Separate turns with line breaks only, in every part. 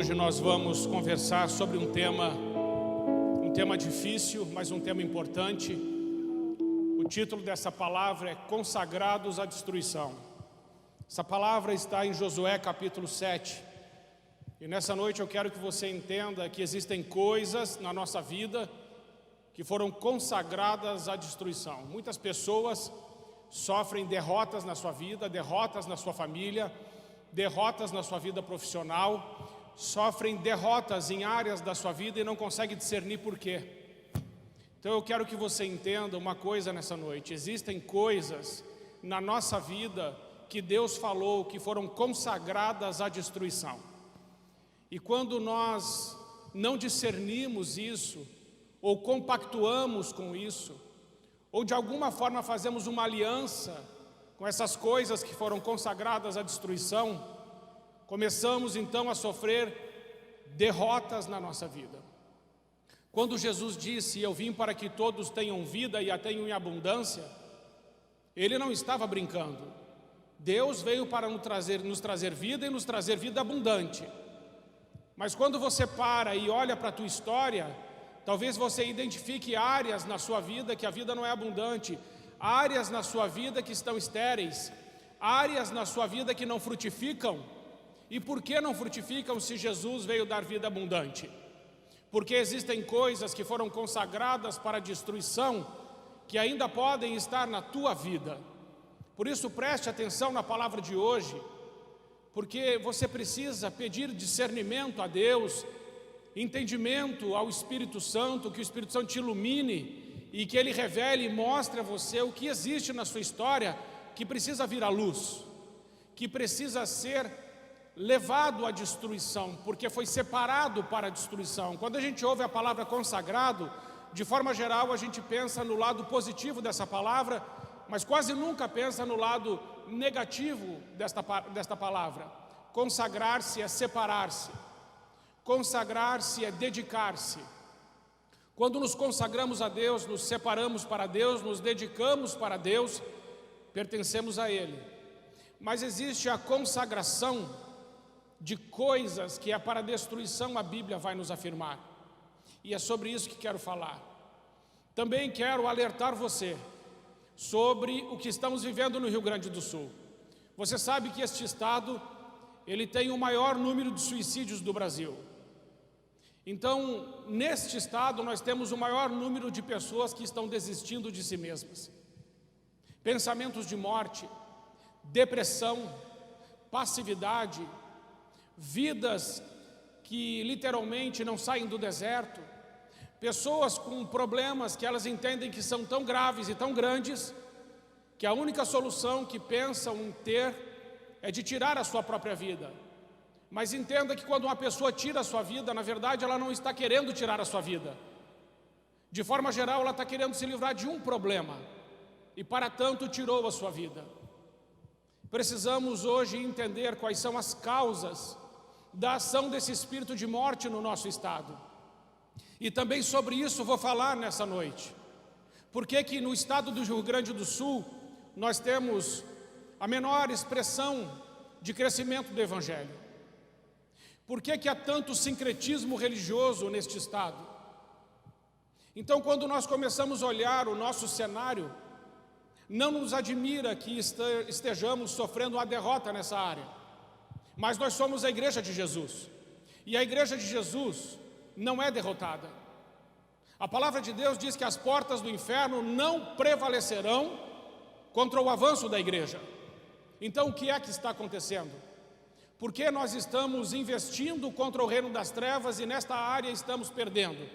Hoje nós vamos conversar sobre um tema difícil, mas um tema importante. O título dessa palavra é Consagrados à Destruição. Essa palavra está em Josué capítulo 7. E nessa noite eu quero que você entenda que existem coisas na nossa vida que foram consagradas à destruição. Muitas pessoas sofrem derrotas na sua vida, derrotas na sua família, derrotas na sua vida profissional, sofrem derrotas em áreas da sua vida e não conseguem discernir por quê. Então eu quero que você entenda uma coisa nessa noite: existem coisas na nossa vida que Deus falou que foram consagradas à destruição. E quando nós não discernimos isso, ou compactuamos com isso, ou de alguma forma fazemos uma aliança com essas coisas que foram consagradas à destruição, começamos então a sofrer derrotas na nossa vida. Quando Jesus disse: "Eu vim para que todos tenham vida e a tenham em abundância", Ele não estava brincando. Deus veio para nos trazer vida e nos trazer vida abundante. Mas quando você para e olha para a tua história, talvez você identifique áreas na sua vida que a vida não é abundante, áreas na sua vida que estão estéreis, áreas na sua vida que não frutificam. E por que não frutificam se Jesus veio dar vida abundante? Porque existem coisas que foram consagradas para a destruição que ainda podem estar na tua vida. Por isso preste atenção na palavra de hoje, porque você precisa pedir discernimento a Deus, entendimento ao Espírito Santo, que o Espírito Santo te ilumine e que Ele revele e mostre a você o que existe na sua história que precisa vir à luz, que precisa ser levado à destruição, porque foi separado para a destruição. Quando a gente ouve a palavra consagrado, de forma geral a gente pensa no lado positivo dessa palavra, mas quase nunca pensa no lado negativo desta palavra. Consagrar-se é separar-se. Consagrar-se é dedicar-se. Quando nos consagramos a Deus, nos separamos para Deus, nos dedicamos para Deus, pertencemos a Ele. Mas existe a consagração de coisas que é para a destruição, a Bíblia vai nos afirmar. E é sobre isso que quero falar. Também quero alertar você sobre o que estamos vivendo no Rio Grande do Sul. Você sabe que este estado, ele tem o maior número de suicídios do Brasil. Então, neste estado, nós temos o maior número de pessoas que estão desistindo de si mesmas. Pensamentos de morte, depressão, passividade, vidas que literalmente não saem do deserto, pessoas com problemas que elas entendem que são tão graves e tão grandes, que a única solução que pensam em ter é de tirar a sua própria vida. Mas entenda que quando uma pessoa tira a sua vida, na verdade ela não está querendo tirar a sua vida. De forma geral, ela está querendo se livrar de um problema e para tanto tirou a sua vida. Precisamos hoje entender quais são as causas da ação desse espírito de morte no nosso estado. E também sobre isso vou falar nessa noite. Por que no estado do Rio Grande do Sul nós temos a menor expressão de crescimento do Evangelho? Por que há tanto sincretismo religioso neste estado? Então, quando nós começamos a olhar o nosso cenário, não nos admira que estejamos sofrendo uma derrota nessa área. Mas nós somos a Igreja de Jesus. E a Igreja de Jesus não é derrotada. A palavra de Deus diz que as portas do inferno não prevalecerão contra o avanço da Igreja. Então, o que é que está acontecendo? Por que nós estamos investindo contra o reino das trevas e nesta área estamos perdendo?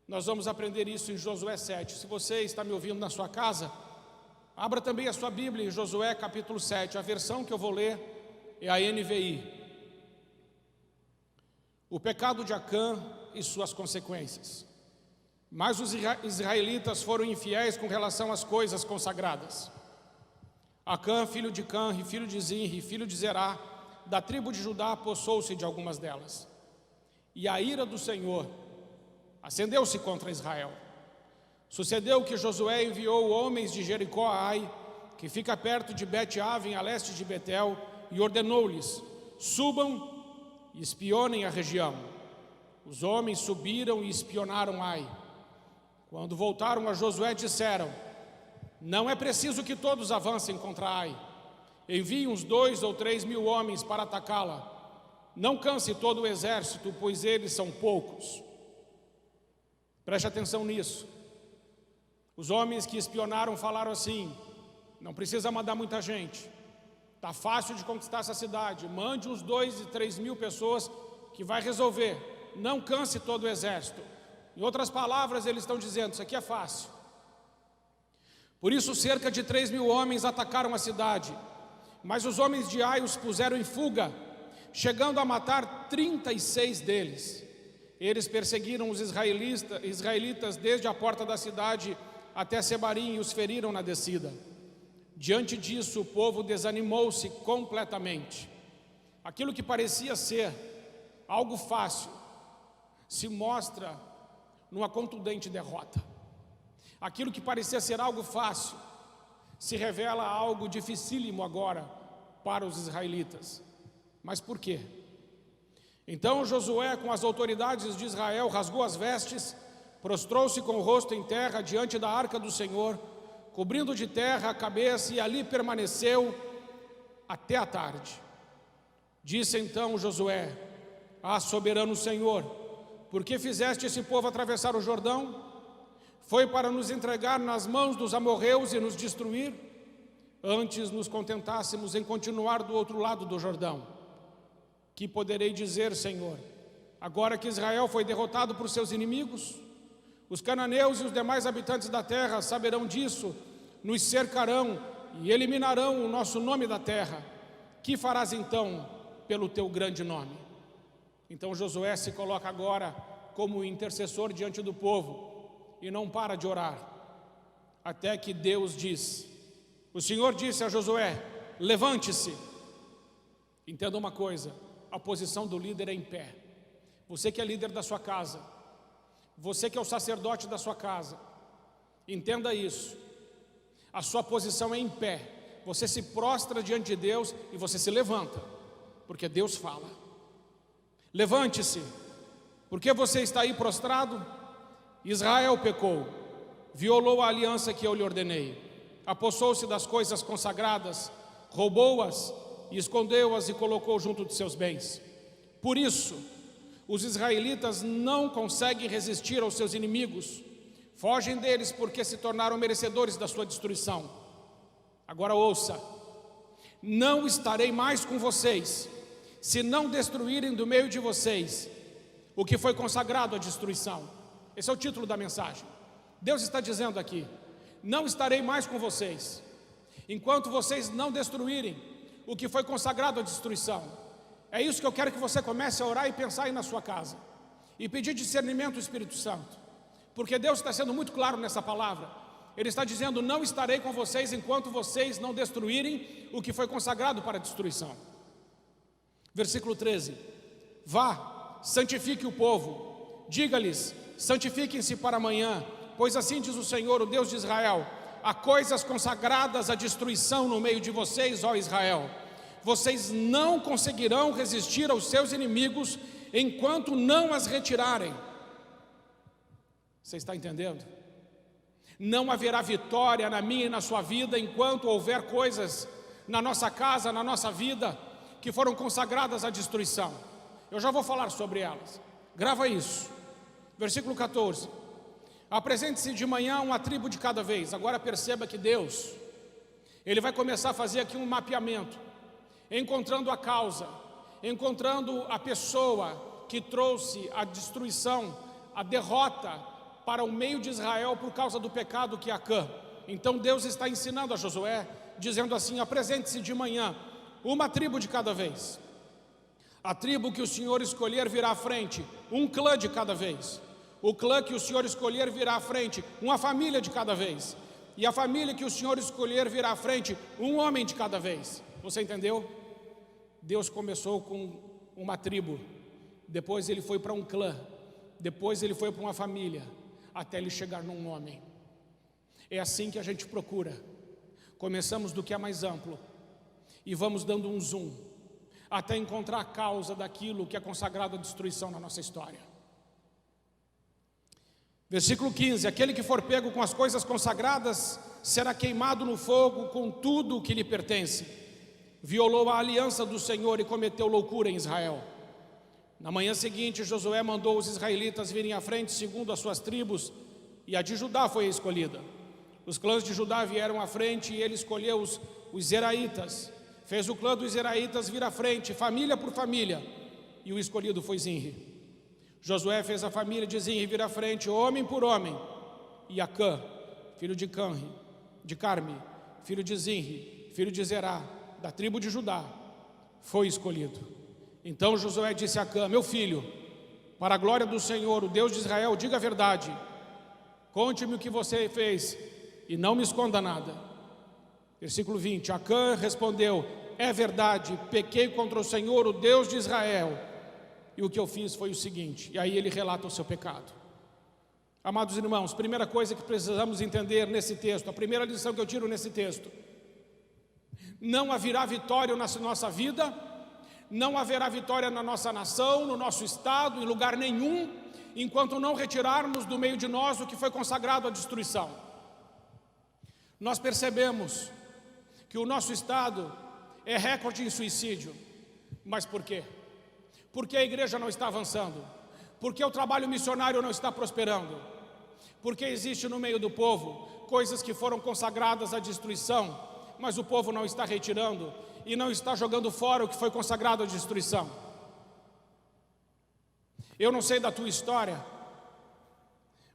Nós vamos aprender isso em Josué 7. Se você está me ouvindo na sua casa, abra também a sua Bíblia em Josué capítulo 7. A versão que eu vou ler é a NVI. O pecado de Acã e suas consequências. Mas os israelitas foram infiéis com relação às coisas consagradas. Acã, filho de Canre, filho de Zinri, filho de Zerá, da tribo de Judá, apossou-se de algumas delas. E a ira do Senhor acendeu-se contra Israel. Sucedeu que Josué enviou homens de Jericó a Ai, que fica perto de Bet-Aven, a leste de Betel, e ordenou-lhes: subam e espionem a região. Os homens subiram e espionaram Ai. Quando voltaram a Josué, disseram: não é preciso que todos avancem contra Ai. Enviem uns 2 ou 3 mil homens para atacá-la. Não canse todo o exército, pois eles são poucos. Preste atenção nisso. Os homens que espionaram falaram assim: não precisa mandar muita gente, está fácil de conquistar essa cidade, mande uns 2 e 3 mil pessoas que vai resolver, não canse todo o exército. Em outras palavras, eles estão dizendo: isso aqui é fácil. Por isso cerca de 3 mil homens atacaram a cidade, mas os homens de Ai os puseram em fuga, chegando a matar 36 deles. Eles perseguiram os israelitas desde a porta da cidade até Sebarim e os feriram na descida. Diante disso, o povo desanimou-se completamente. Aquilo que parecia ser algo fácil se mostra numa contundente derrota. Aquilo que parecia ser algo fácil se revela algo dificílimo agora para os israelitas. Mas por quê? Então Josué, com as autoridades de Israel, rasgou as vestes, prostrou-se com o rosto em terra diante da arca do Senhor, cobrindo de terra a cabeça, e ali permaneceu até a tarde. Disse então Josué: ah, soberano Senhor, por que fizeste esse povo atravessar o Jordão? Foi para nos entregar nas mãos dos amorreus e nos destruir? Antes nos contentássemos em continuar do outro lado do Jordão. Que poderei dizer, Senhor, agora que Israel foi derrotado por seus inimigos? Os cananeus e os demais habitantes da terra saberão disso, nos cercarão e eliminarão o nosso nome da terra. Que farás então pelo teu grande nome? Então Josué se coloca agora como intercessor diante do povo e não para de orar, até que Deus diz. O Senhor disse a Josué: levante-se. Entenda uma coisa: a posição do líder é em pé. Você que é líder da sua casa, você que é o sacerdote da sua casa, entenda isso. A sua posição é em pé. Você se prostra diante de Deus e você se levanta, porque Deus fala. Levante-se. Por que você está aí prostrado? Israel pecou, violou a aliança que eu lhe ordenei, apossou-se das coisas consagradas, roubou-as e escondeu-as e colocou junto de seus bens. Por isso, os israelitas não conseguem resistir aos seus inimigos, fogem deles porque se tornaram merecedores da sua destruição. Agora ouça: não estarei mais com vocês, se não destruírem do meio de vocês o que foi consagrado à destruição. Esse é o título da mensagem. Deus está dizendo aqui: não estarei mais com vocês, enquanto vocês não destruírem o que foi consagrado à destruição. É isso que eu quero que você comece a orar e pensar aí na sua casa, e pedir discernimento do Espírito Santo, porque Deus está sendo muito claro nessa palavra. Ele está dizendo: não estarei com vocês enquanto vocês não destruírem o que foi consagrado para a destruição. Versículo 13: vá, santifique o povo, diga-lhes: santifiquem-se para amanhã, pois assim diz o Senhor, o Deus de Israel: há coisas consagradas à destruição no meio de vocês, ó Israel. Vocês não conseguirão resistir aos seus inimigos enquanto não as retirarem. Você está entendendo? Não haverá vitória na minha e na sua vida enquanto houver coisas na nossa casa, na nossa vida, que foram consagradas à destruição. Eu já vou falar sobre elas. Grava isso. Versículo 14: apresente-se de manhã uma tribo de cada vez. Agora perceba que Deus, Ele vai começar a fazer aqui um mapeamento, encontrando a causa, encontrando a pessoa que trouxe a destruição, a derrota para o meio de Israel por causa do pecado que é Acã. Então Deus está ensinando a Josué, dizendo assim: apresente-se de manhã uma tribo de cada vez. A tribo que o Senhor escolher virá à frente, um clã de cada vez. O clã que o Senhor escolher virá à frente, uma família de cada vez. E a família que o Senhor escolher virá à frente, um homem de cada vez. Você entendeu? Deus começou com uma tribo, depois ele foi para um clã, depois ele foi para uma família, até ele chegar num homem. É assim que a gente procura. Começamos do que é mais amplo e vamos dando um zoom, até encontrar a causa daquilo que é consagrado à destruição na nossa história. Versículo 15: aquele que for pego com as coisas consagradas será queimado no fogo com tudo o que lhe pertence. Violou a aliança do Senhor e cometeu loucura em Israel. Na manhã seguinte, Josué mandou os israelitas virem à frente segundo as suas tribos, e a de Judá foi a escolhida. Os clãs de Judá vieram à frente e ele escolheu os zeraitas. Fez o clã dos zeraitas vir à frente, família por família, e o escolhido foi Zinri. Josué fez a família de Zinri vir à frente, homem por homem, e Acã, filho de Carme, filho de Zinri, filho de Zerá, da tribo de Judá, foi escolhido. Então Josué disse a Acã: meu filho, para a glória do Senhor, o Deus de Israel, diga a verdade. Conte-me o que você fez e não me esconda nada. Versículo 20: Acã respondeu: é verdade, pequei contra o Senhor, o Deus de Israel, e o que eu fiz foi o seguinte. E aí ele relata o seu pecado. Amados irmãos, primeira coisa que precisamos entender nesse texto, a primeira lição que eu tiro nesse texto: não haverá vitória na nossa vida, não haverá vitória na nossa nação, no nosso estado, em lugar nenhum, enquanto não retirarmos do meio de nós o que foi consagrado à destruição. Nós percebemos que o nosso estado é recorde em suicídio. Mas por quê? Porque a igreja não está avançando, porque o trabalho missionário não está prosperando, porque existe no meio do povo coisas que foram consagradas à destruição, mas o povo não está retirando e não está jogando fora o que foi consagrado à destruição. Eu não sei da tua história,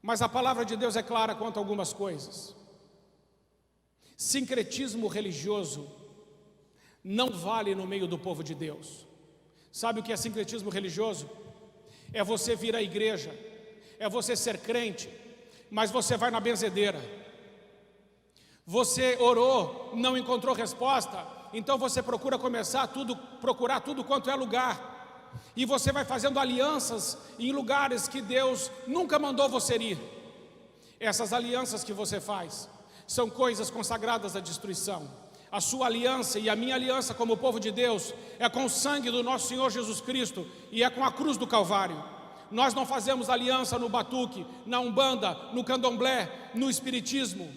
mas a palavra de Deus é clara quanto a algumas coisas. Sincretismo religioso não vale no meio do povo de Deus. Sabe o que é sincretismo religioso? É você vir à igreja, é você ser crente, mas você vai na benzedeira. Você orou, não encontrou resposta, então você procurar tudo quanto é lugar. E você vai fazendo alianças em lugares que Deus nunca mandou você ir. Essas alianças que você faz são coisas consagradas à destruição. A sua aliança e a minha aliança como povo de Deus é com o sangue do nosso Senhor Jesus Cristo e é com a cruz do Calvário. Nós não fazemos aliança no batuque, na umbanda, no candomblé, no espiritismo.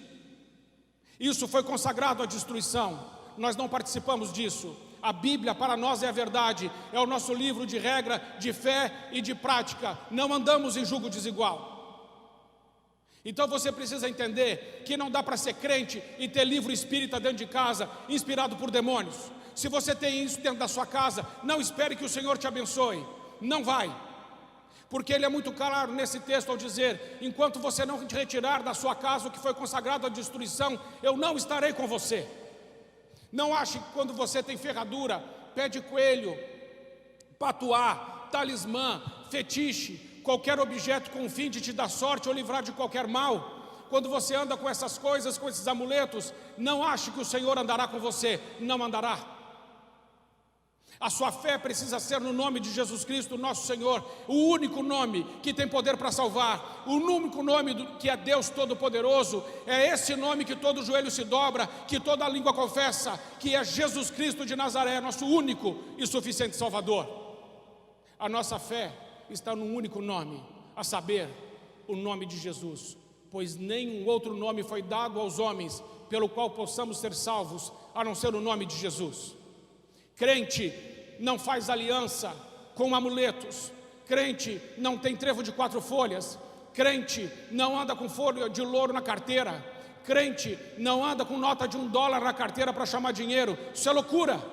Isso foi consagrado à destruição. Nós não participamos disso. A Bíblia para nós é a verdade, é o nosso livro de regra, de fé e de prática. Não andamos em julgo desigual. Então você precisa entender que não dá para ser crente e ter livro espírita dentro de casa, inspirado por demônios. Se você tem isso dentro da sua casa, não espere que o Senhor te abençoe. Não vai. Porque ele é muito claro nesse texto ao dizer: enquanto você não te retirar da sua casa o que foi consagrado à destruição, eu não estarei com você. Não ache que quando você tem ferradura, pé de coelho, patuá, talismã, fetiche, qualquer objeto com o fim de te dar sorte ou livrar de qualquer mal, quando você anda com essas coisas, com esses amuletos, não ache que o Senhor andará com você. Não andará. A sua fé precisa ser no nome de Jesus Cristo, nosso Senhor, o único nome que tem poder para salvar, o único nome que é Deus Todo-Poderoso. É esse nome que todo joelho se dobra, que toda língua confessa, que é Jesus Cristo de Nazaré, nosso único e suficiente Salvador. A nossa fé está num único nome, a saber, o nome de Jesus, pois nenhum outro nome foi dado aos homens pelo qual possamos ser salvos, a não ser o nome de Jesus. Crente não faz aliança com amuletos, crente não tem trevo de 4 folhas, crente não anda com folha de louro na carteira, crente não anda com nota de $1 na carteira para chamar dinheiro. Isso é loucura.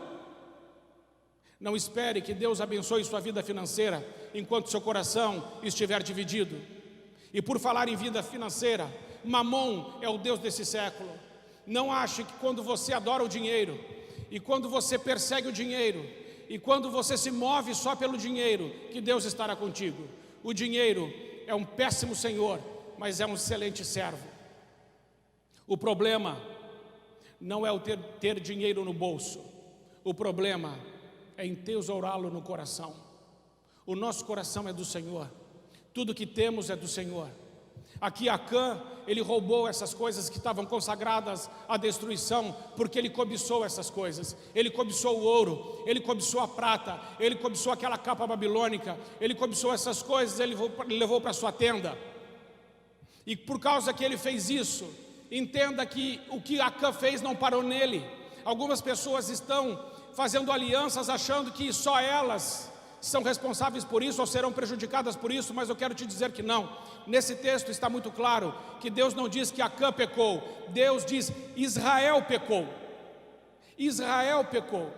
Não espere que Deus abençoe sua vida financeira enquanto seu coração estiver dividido. E por falar em vida financeira, Mamon é o Deus desse século. Não ache que quando você adora o dinheiro, e quando você persegue o dinheiro, e quando você se move só pelo dinheiro, que Deus estará contigo. O dinheiro é um péssimo senhor, mas é um excelente servo. O problema não é o ter dinheiro no bolso. O problema é entesourá-lo no coração. O nosso coração é do Senhor. Tudo que temos é do Senhor. Aqui Acã ele roubou essas coisas que estavam consagradas à destruição, porque ele cobiçou essas coisas. Ele cobiçou o ouro, ele cobiçou a prata, ele cobiçou aquela capa babilônica, ele cobiçou essas coisas, ele levou para sua tenda. E por causa que ele fez isso, entenda que o que Acã fez não parou nele. Algumas pessoas estão fazendo alianças achando que só elas são responsáveis por isso ou serão prejudicadas por isso, mas eu quero te dizer que não. Nesse texto está muito claro que Deus não diz que Acã pecou, Deus diz Israel pecou. Israel pecou.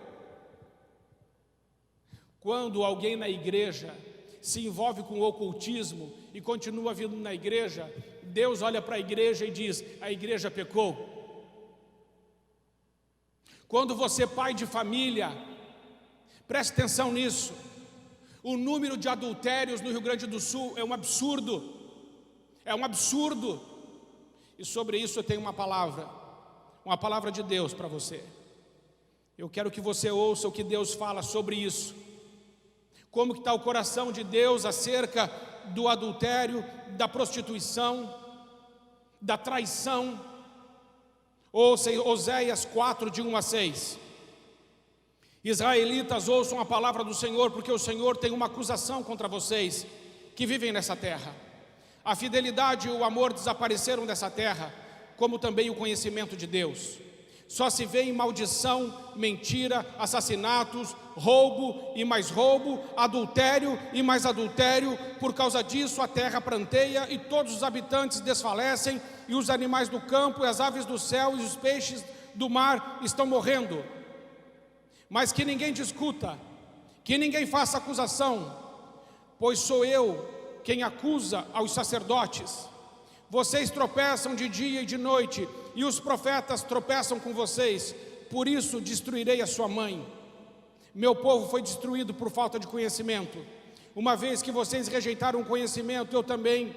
Quando alguém na igreja se envolve com o ocultismo e continua vindo na igreja, Deus olha para a igreja e diz: a igreja pecou. Quando você, pai de família, preste atenção nisso, o número de adultérios no Rio Grande do Sul é um absurdo. É um absurdo. E sobre isso eu tenho uma palavra de Deus para você. Eu quero que você ouça o que Deus fala sobre isso. Como que está o coração de Deus acerca do adultério, da prostituição, da traição. Ouça Oséias 4, de 1 a 6. Israelitas, ouçam a palavra do Senhor, porque o Senhor tem uma acusação contra vocês que vivem nessa terra. A fidelidade e o amor desapareceram dessa terra, como também o conhecimento de Deus. Só se vê em maldição, mentira, assassinatos, roubo e mais roubo, adultério e mais adultério. Por causa disso a terra pranteia e todos os habitantes desfalecem, e os animais do campo e as aves do céu e os peixes do mar estão morrendo. Mas que ninguém discuta, que ninguém faça acusação, pois sou eu quem acusa aos sacerdotes. Vocês tropeçam de dia e de noite, e os profetas tropeçam com vocês, por isso destruirei a sua mãe. Meu povo foi destruído por falta de conhecimento. Uma vez que vocês rejeitaram o conhecimento, eu também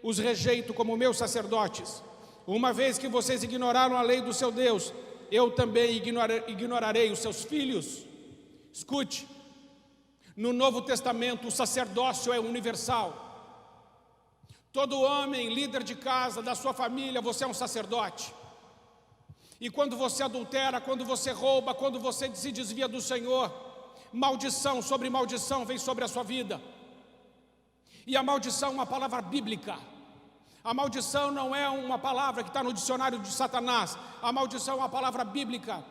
os rejeito como meus sacerdotes. Uma vez que vocês ignoraram a lei do seu Deus, eu também ignorarei os seus filhos. Escute, no Novo Testamento o sacerdócio é universal. Todo homem, líder de casa, da sua família, você é um sacerdote. E quando você adultera, quando você rouba, quando você se desvia do Senhor, maldição sobre maldição vem sobre a sua vida. E a maldição é uma palavra bíblica. A maldição não é uma palavra que está no dicionário de Satanás. A maldição é uma palavra bíblica.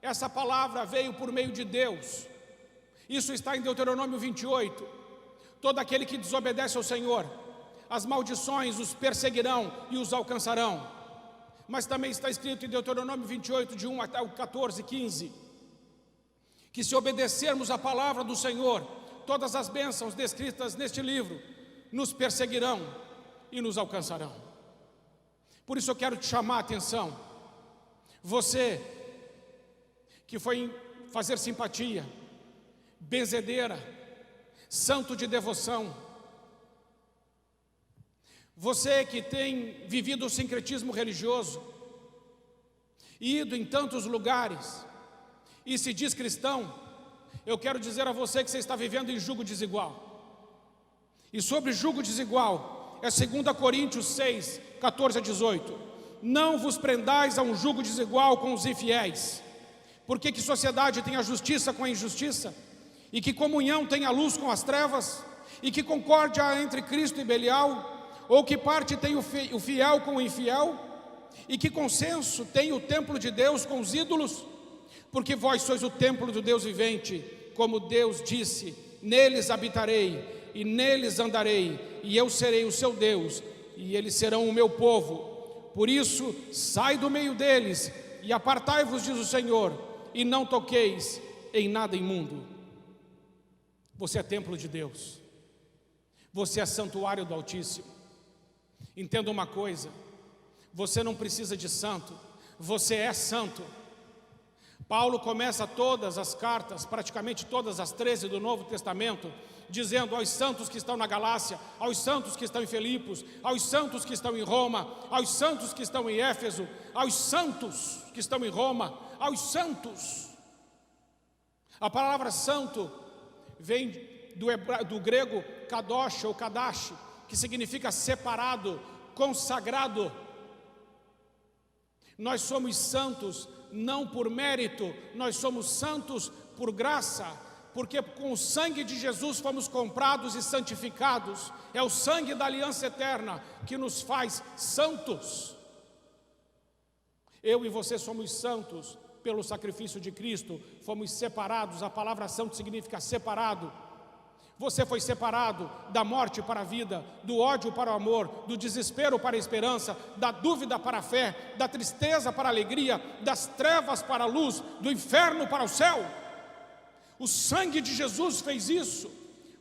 Essa palavra veio por meio de Deus. Isso está em Deuteronômio 28. Todo aquele que desobedece ao Senhor, as maldições os perseguirão e os alcançarão. Mas também está escrito em Deuteronômio 28, de 1 até o 14, 15, que se obedecermos a palavra do Senhor, todas as bênçãos descritas neste livro nos perseguirão e nos alcançarão. Por isso eu quero te chamar a atenção. Você que foi fazer simpatia, benzedeira, santo de devoção, você que tem vivido o sincretismo religioso, ido em tantos lugares e se diz cristão, eu quero dizer a você que você está vivendo em jugo desigual. E sobre jugo desigual é 2 Coríntios 6, 14 a 18. Não vos prendais a um jugo desigual com os infiéis, porque que sociedade tem a justiça com a injustiça? E que comunhão tem a luz com as trevas? E que concórdia há entre Cristo e Belial? Ou que parte tem o fiel com o infiel? E que consenso tem o templo de Deus com os ídolos? Porque vós sois o templo do Deus vivente, como Deus disse: neles habitarei, e neles andarei, e eu serei o seu Deus, e eles serão o meu povo. Por isso, sai do meio deles, e apartai-vos, diz o Senhor, e não toqueis em nada imundo. Você é templo de Deus, você é santuário do Altíssimo. Entenda uma coisa, você não precisa de santo, você é santo. Paulo começa todas as cartas, praticamente todas as 13 do Novo Testamento, dizendo aos santos que estão na Galácia, aos santos que estão em Filipos, aos santos que estão em Roma, aos santos que estão em Éfeso, aos santos que estão em Roma, aos santos. A palavra santo vem do grego kadosh ou kadash, que significa separado, consagrado. Nós somos santos não por mérito, nós somos santos por graça, porque com o sangue de Jesus fomos comprados e santificados. É o sangue da aliança eterna que nos faz santos. Eu e você somos santos pelo sacrifício de Cristo, fomos separados. A palavra santo significa separado. Você foi separado da morte para a vida, do ódio para o amor, do desespero para a esperança, da dúvida para a fé, da tristeza para a alegria, das trevas para a luz, do inferno para o céu. O sangue de Jesus fez isso.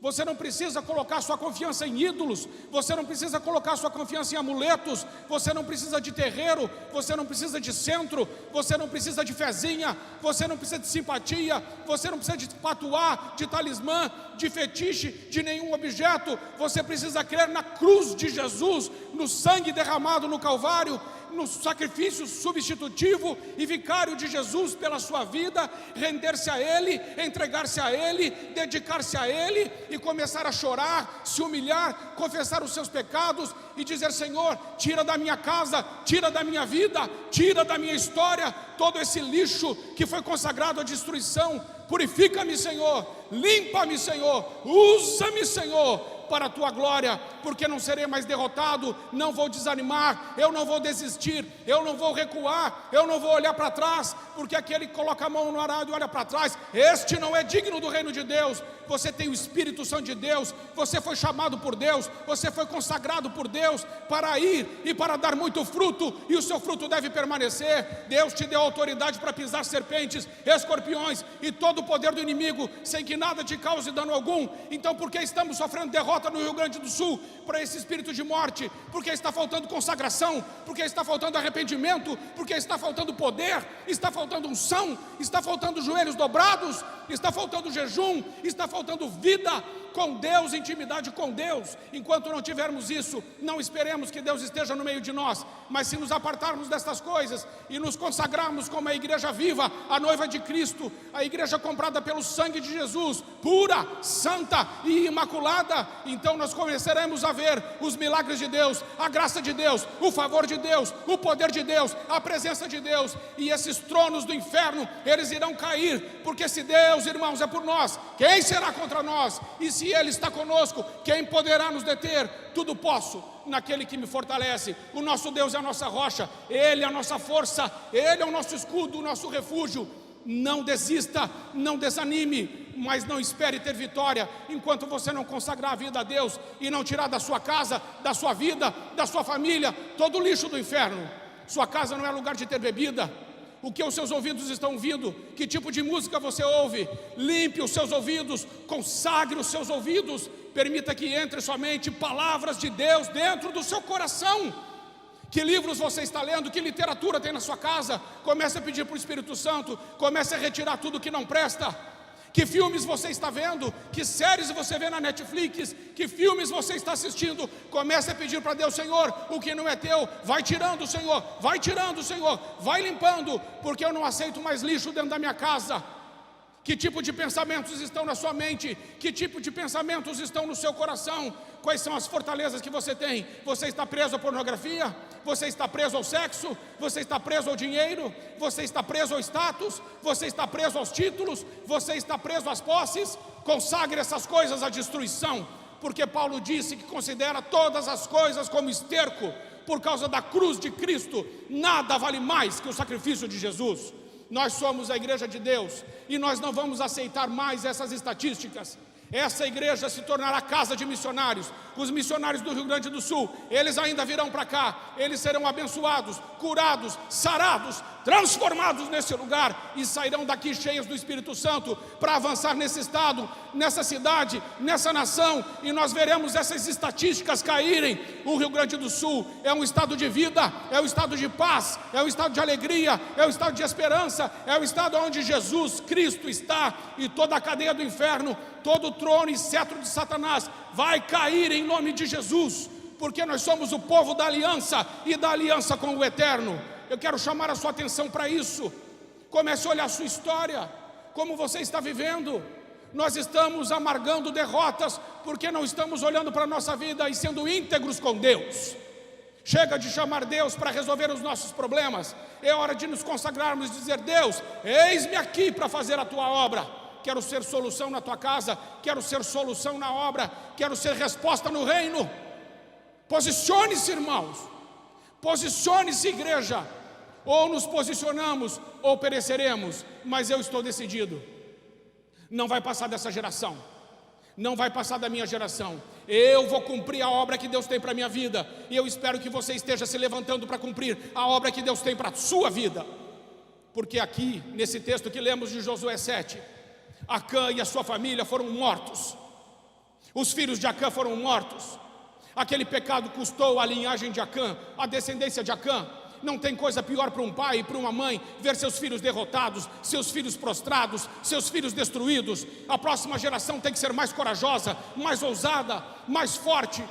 Você não precisa colocar sua confiança em ídolos, você não precisa colocar sua confiança em amuletos, você não precisa de terreiro, você não precisa de centro, você não precisa de fezinha, você não precisa de simpatia, você não precisa de patuá, de talismã, de fetiche, de nenhum objeto. Você precisa crer na cruz de Jesus, no sangue derramado no Calvário, no sacrifício substitutivo e vicário de Jesus pela sua vida, render-se a Ele, entregar-se a Ele, dedicar-se a Ele e começar a chorar, se humilhar, confessar os seus pecados e dizer: Senhor, tira da minha casa, tira da minha vida, tira da minha história todo esse lixo que foi consagrado à destruição. Purifica-me, Senhor, limpa-me, Senhor, usa-me, Senhor, para a tua glória, porque não serei mais derrotado, não vou desanimar, eu não vou desistir, eu não vou recuar, eu não vou olhar para trás, porque aquele que coloca a mão no arado e olha para trás, este não é digno do reino de Deus. Você tem o Espírito Santo de Deus, você foi chamado por Deus, você foi consagrado por Deus para ir e para dar muito fruto, e o seu fruto deve permanecer. Deus te deu autoridade para pisar serpentes, escorpiões e todo o poder do inimigo, sem que nada te cause dano algum. Então por que estamos sofrendo derrota no Rio Grande do Sul para esse espírito de morte? Porque está faltando consagração, porque está faltando arrependimento, porque está faltando poder, está faltando unção, está faltando joelhos dobrados, está faltando jejum, está faltando vida com Deus, intimidade com Deus. Enquanto não tivermos isso, não esperemos que Deus esteja no meio de nós, mas se nos apartarmos destas coisas e nos consagrarmos como a igreja viva, a noiva de Cristo, a igreja comprada pelo sangue de Jesus, pura, santa e imaculada, então nós começaremos a ver os milagres de Deus, a graça de Deus, o favor de Deus, o poder de Deus, a presença de Deus, e esses tronos do inferno, eles irão cair, porque se Deus, irmãos, é por nós, quem será contra nós? E se Ele está conosco, quem poderá nos deter? Tudo posso naquele que me fortalece. O nosso Deus é a nossa rocha, Ele é a nossa força, Ele é o nosso escudo, o nosso refúgio. Não desista, não desanime, mas não espere ter vitória enquanto você não consagrar a vida a Deus e não tirar da sua casa, da sua vida, da sua família, todo o lixo do inferno. Sua casa não é lugar de ter bebida. O que os seus ouvidos estão ouvindo? Que tipo de música você ouve? Limpe os seus ouvidos, consagre os seus ouvidos, permita que entre somente palavras de Deus dentro do seu coração. Que livros você está lendo? Que literatura tem na sua casa? Comece a pedir para o Espírito Santo, comece a retirar tudo que não presta. Que filmes você está vendo? Que séries você vê na Netflix? Que filmes você está assistindo? Comece a pedir para Deus: Senhor, o que não é teu, vai tirando, Senhor, vai tirando, Senhor, vai limpando, porque eu não aceito mais lixo dentro da minha casa. Que tipo de pensamentos estão na sua mente? Que tipo de pensamentos estão no seu coração? Quais são as fortalezas que você tem? Você está preso à pornografia? Você está preso ao sexo? Você está preso ao dinheiro? Você está preso ao status? Você está preso aos títulos? Você está preso às posses? Consagre essas coisas à destruição, porque Paulo disse que considera todas as coisas como esterco. Por causa da cruz de Cristo, nada vale mais que o sacrifício de Jesus. Nós somos a igreja de Deus e nós não vamos aceitar mais essas estatísticas. Essa igreja se tornará casa de missionários. Os missionários do Rio Grande do Sul, eles ainda virão para cá, eles serão abençoados, curados, sarados, transformados nesse lugar e sairão daqui cheios do Espírito Santo para avançar nesse estado, nessa cidade, nessa nação, e nós veremos essas estatísticas caírem. O Rio Grande do Sul é um estado de vida, é um estado de paz, é um estado de alegria, é um estado de esperança, é um estado onde Jesus Cristo está, e toda a cadeia do inferno, todo o trono e cetro de Satanás vai cair em nome de Jesus, porque nós somos o povo da aliança e da aliança com o Eterno. Eu quero chamar a sua atenção para isso. Comece a olhar a sua história, como você está vivendo. Nós estamos amargando derrotas porque não estamos olhando para a nossa vida e sendo íntegros com Deus. Chega de chamar Deus para resolver os nossos problemas. É hora de nos consagrarmos e dizer: Deus, eis-me aqui para fazer a tua obra. Quero ser solução na tua casa, quero ser solução na obra, quero ser resposta no reino. Posicione-se, irmãos, posicione-se, igreja. Ou nos posicionamos ou pereceremos, mas eu estou decidido. Não vai passar dessa geração, não vai passar da minha geração. Eu vou cumprir a obra que Deus tem para a minha vida, e eu espero que você esteja se levantando para cumprir a obra que Deus tem para a sua vida. Porque aqui, nesse texto que lemos de Josué 7, Acã e a sua família foram mortos. Os filhos de Acã foram mortos. Aquele pecado custou a linhagem de Acã, a descendência de Acã. Não tem coisa pior para um pai e para uma mãe ver seus filhos derrotados, seus filhos prostrados, seus filhos destruídos. A próxima geração tem que ser mais corajosa, mais ousada, mais forte,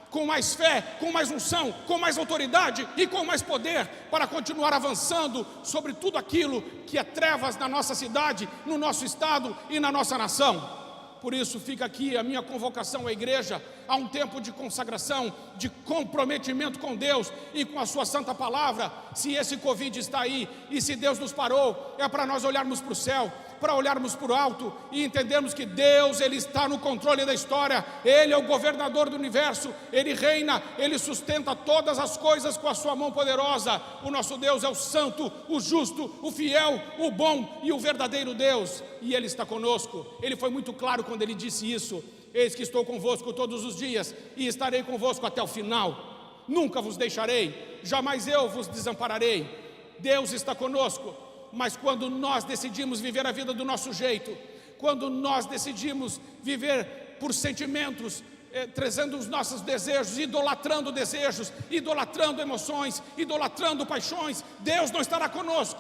com mais fé, com mais unção, com mais autoridade e com mais poder, para continuar avançando sobre tudo aquilo que é trevas na nossa cidade, no nosso estado e na nossa nação. Por isso fica aqui a minha convocação à igreja, a um tempo de consagração, de comprometimento com Deus e com a sua santa palavra. Se esse Covid está aí e se Deus nos parou, é para nós olharmos para o céu, para olharmos para o alto e entendermos que Deus, Ele está no controle da história. Ele é o governador do universo, Ele reina, Ele sustenta todas as coisas com a sua mão poderosa. O nosso Deus é o santo, o justo, o fiel, o bom e o verdadeiro Deus, e Ele está conosco. Ele foi muito claro quando Ele disse isso: eis que estou convosco todos os dias e estarei convosco até o final. Nunca vos deixarei, jamais eu vos desampararei. Deus está conosco. Mas quando nós decidimos viver a vida do nosso jeito, quando nós decidimos viver por sentimentos, trazendo os nossos desejos, idolatrando emoções, idolatrando paixões, Deus não estará conosco.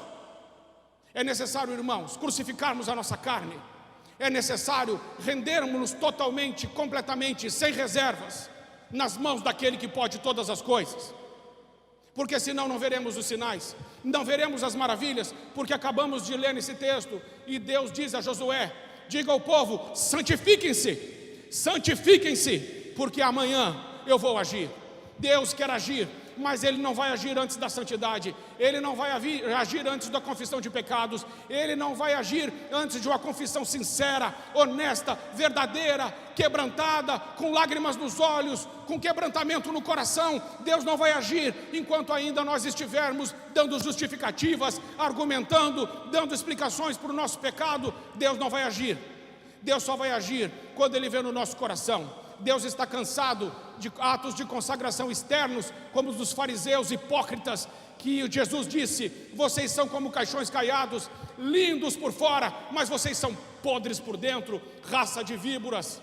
É necessário, irmãos, crucificarmos a nossa carne. É necessário rendermos-nos totalmente, completamente, sem reservas, nas mãos daquele que pode todas as coisas. Porque senão não veremos os sinais, não veremos as maravilhas, porque acabamos de ler nesse texto, e Deus diz a Josué: diga ao povo, santifiquem-se, santifiquem-se, porque amanhã eu vou agir. Deus quer agir, mas Ele não vai agir antes da santidade, Ele não vai agir antes da confissão de pecados, Ele não vai agir antes de uma confissão sincera, honesta, verdadeira, quebrantada, com lágrimas nos olhos, com quebrantamento no coração. Deus não vai agir enquanto ainda nós estivermos dando justificativas, argumentando, dando explicações para o nosso pecado. Deus não vai agir. Deus só vai agir quando Ele vê no nosso coração. Deus está cansado de atos de consagração externos, como os dos fariseus hipócritas, que Jesus disse: vocês são como caixões caiados, lindos por fora, mas vocês são podres por dentro, raça de víboras.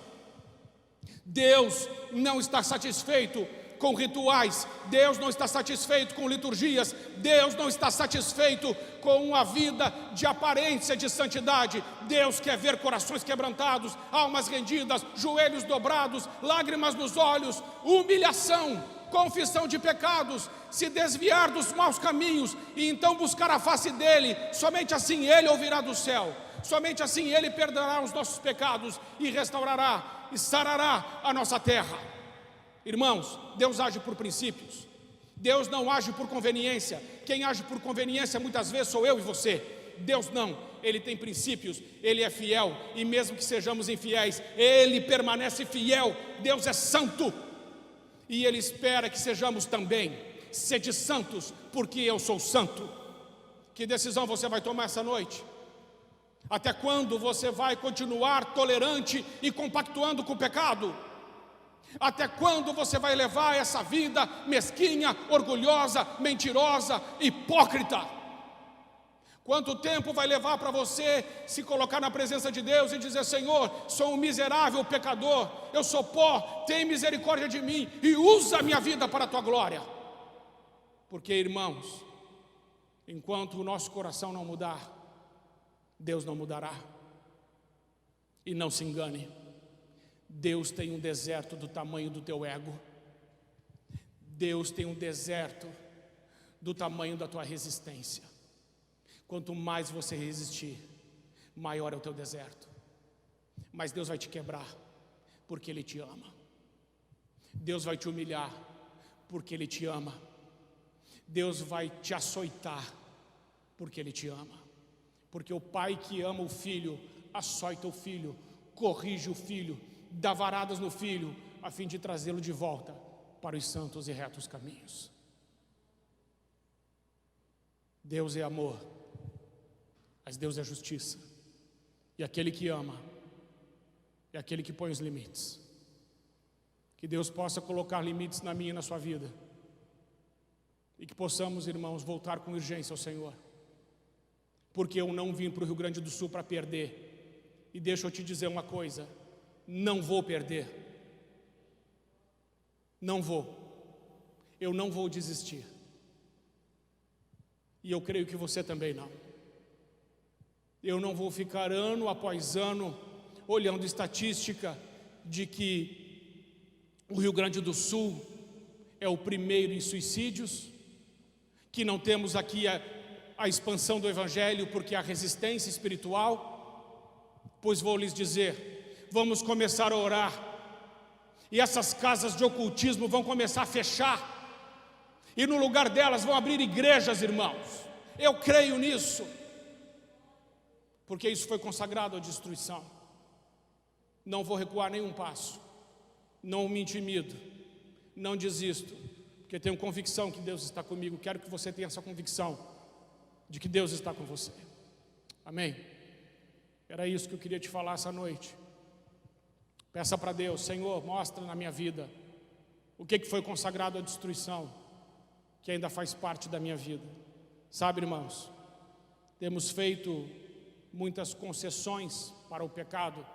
Deus não está satisfeito com rituais, Deus não está satisfeito com liturgias, Deus não está satisfeito com uma vida de aparência de santidade. Deus quer ver corações quebrantados, almas rendidas, joelhos dobrados, lágrimas nos olhos, humilhação, confissão de pecados, se desviar dos maus caminhos e então buscar a face dEle. Somente assim Ele ouvirá do céu, somente assim Ele perdoará os nossos pecados e restaurará e sarará a nossa terra. Irmãos, Deus age por princípios, Deus não age por conveniência. Quem age por conveniência muitas vezes sou eu e você. Deus não, Ele tem princípios, Ele é fiel, e mesmo que sejamos infiéis, Ele permanece fiel. Deus é santo, e Ele espera que sejamos também. Sede santos, porque eu sou santo. Que decisão você vai tomar essa noite? Até quando você vai continuar tolerante e compactuando com o pecado? Até quando você vai levar essa vida mesquinha, orgulhosa, mentirosa, hipócrita? Quanto tempo vai levar para você se colocar na presença de Deus e dizer: Senhor, sou um miserável pecador, eu sou pó, tem misericórdia de mim e usa a minha vida para a tua glória? Porque, irmãos, enquanto o nosso coração não mudar, Deus não mudará. E não se engane, Deus tem um deserto do tamanho do teu ego. Deus tem um deserto do tamanho da tua resistência. Quanto mais você resistir, maior é o teu deserto. Mas Deus vai te quebrar, porque Ele te ama. Deus vai te humilhar, porque Ele te ama. Deus vai te açoitar, porque Ele te ama. Porque o pai que ama o filho, açoita o filho, corrige o filho, dá varadas no filho, a fim de trazê-lo de volta para os santos e retos caminhos. Deus é amor, mas Deus é justiça. E aquele que ama é aquele que põe os limites. Que Deus possa colocar limites na minha e na sua vida. E que possamos, irmãos, voltar com urgência ao Senhor. Porque eu não vim para o Rio Grande do Sul para perder. E deixa eu te dizer uma coisa, não vou perder. Não vou. Eu não vou desistir. E eu creio que você também não. Eu não vou ficar ano após ano olhando estatística de que o Rio Grande do Sul é o primeiro em suicídios, que não temos aqui a expansão do Evangelho porque há resistência espiritual. Pois vou lhes dizer, vamos começar a orar, e essas casas de ocultismo vão começar a fechar, e no lugar delas vão abrir igrejas, irmãos. Eu creio nisso, porque isso foi consagrado à destruição. Não vou recuar nenhum passo, não me intimido, não desisto, porque tenho convicção que Deus está comigo. Quero que você tenha essa convicção de que Deus está com você. Amém? Era isso que eu queria te falar essa noite. Peça para Deus, Senhor, mostra na minha vida o que foi consagrado à destruição, que ainda faz parte da minha vida. Sabe, irmãos, temos feito muitas concessões para o pecado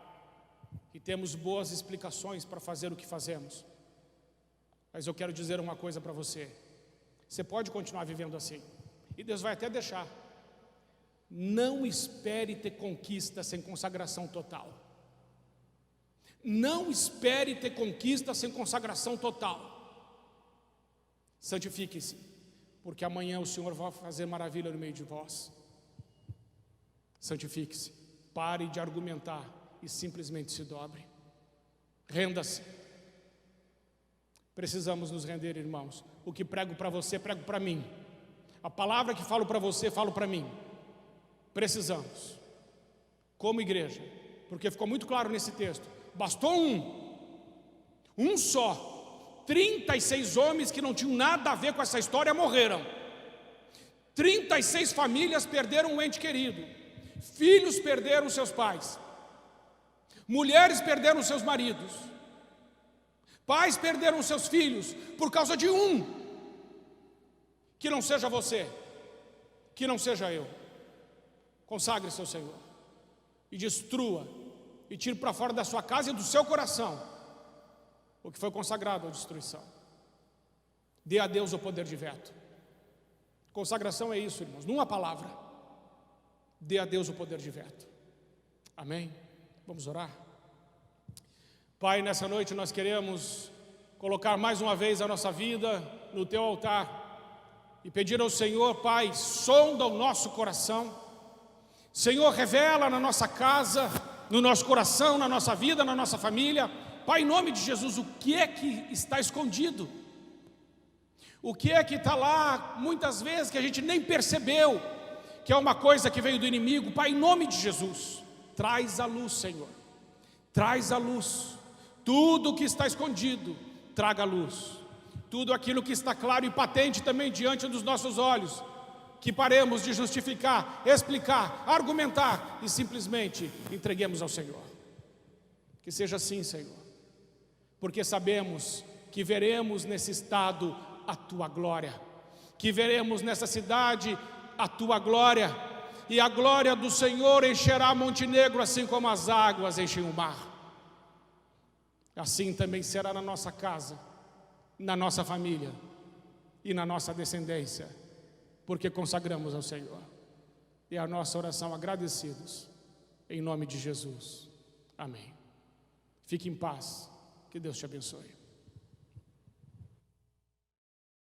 e temos boas explicações para fazer o que fazemos. Mas eu quero dizer uma coisa para você. Você pode continuar vivendo assim, e Deus vai até deixar. Não espere ter conquista sem consagração total. Não espere ter conquista sem consagração total. Santifique-se, porque amanhã o Senhor vai fazer maravilha no meio de vós. Santifique-se, pare de argumentar e simplesmente se dobre. Renda-se. Precisamos nos render, irmãos. O que prego para você, prego para mim. A palavra que falo para você, falo para mim. Precisamos, como igreja, porque ficou muito claro nesse texto. Bastou um só. 36 homens que não tinham nada a ver com essa história morreram. 36 famílias perderam um ente querido. Filhos perderam seus pais. Mulheres perderam seus maridos. Pais perderam seus filhos por causa de um. Que não seja você, que não seja eu. Consagre-se ao Senhor e destrua e tire para fora da sua casa e do seu coração o que foi consagrado à destruição. Dê a Deus o poder de veto. Consagração é isso, irmãos, numa palavra. Dê a Deus o poder de veto. Amém? Vamos orar? Pai, nessa noite nós queremos colocar mais uma vez a nossa vida no Teu altar e pedir ao Senhor, Pai, sonda o nosso coração. Senhor, revela na nossa casa, no nosso coração, na nossa vida, na nossa família, Pai, em nome de Jesus, o que é que está escondido? O que é que está lá, muitas vezes, que a gente nem percebeu, que é uma coisa que veio do inimigo? Pai, em nome de Jesus, traz a luz, Senhor, traz a luz, tudo o que está escondido, traga a luz, tudo aquilo que está claro e patente também diante dos nossos olhos, que paremos de justificar, explicar, argumentar e simplesmente entreguemos ao Senhor. Que seja assim, Senhor, porque sabemos que veremos nesse estado a Tua glória, que veremos nessa cidade a Tua glória, e a glória do Senhor encherá Montenegro assim como as águas enchem o mar. Assim também será na nossa casa, na nossa família e na nossa descendência, porque consagramos ao Senhor. E a nossa oração agradecidos, em nome de Jesus. Amém. Fique em paz, que Deus te abençoe.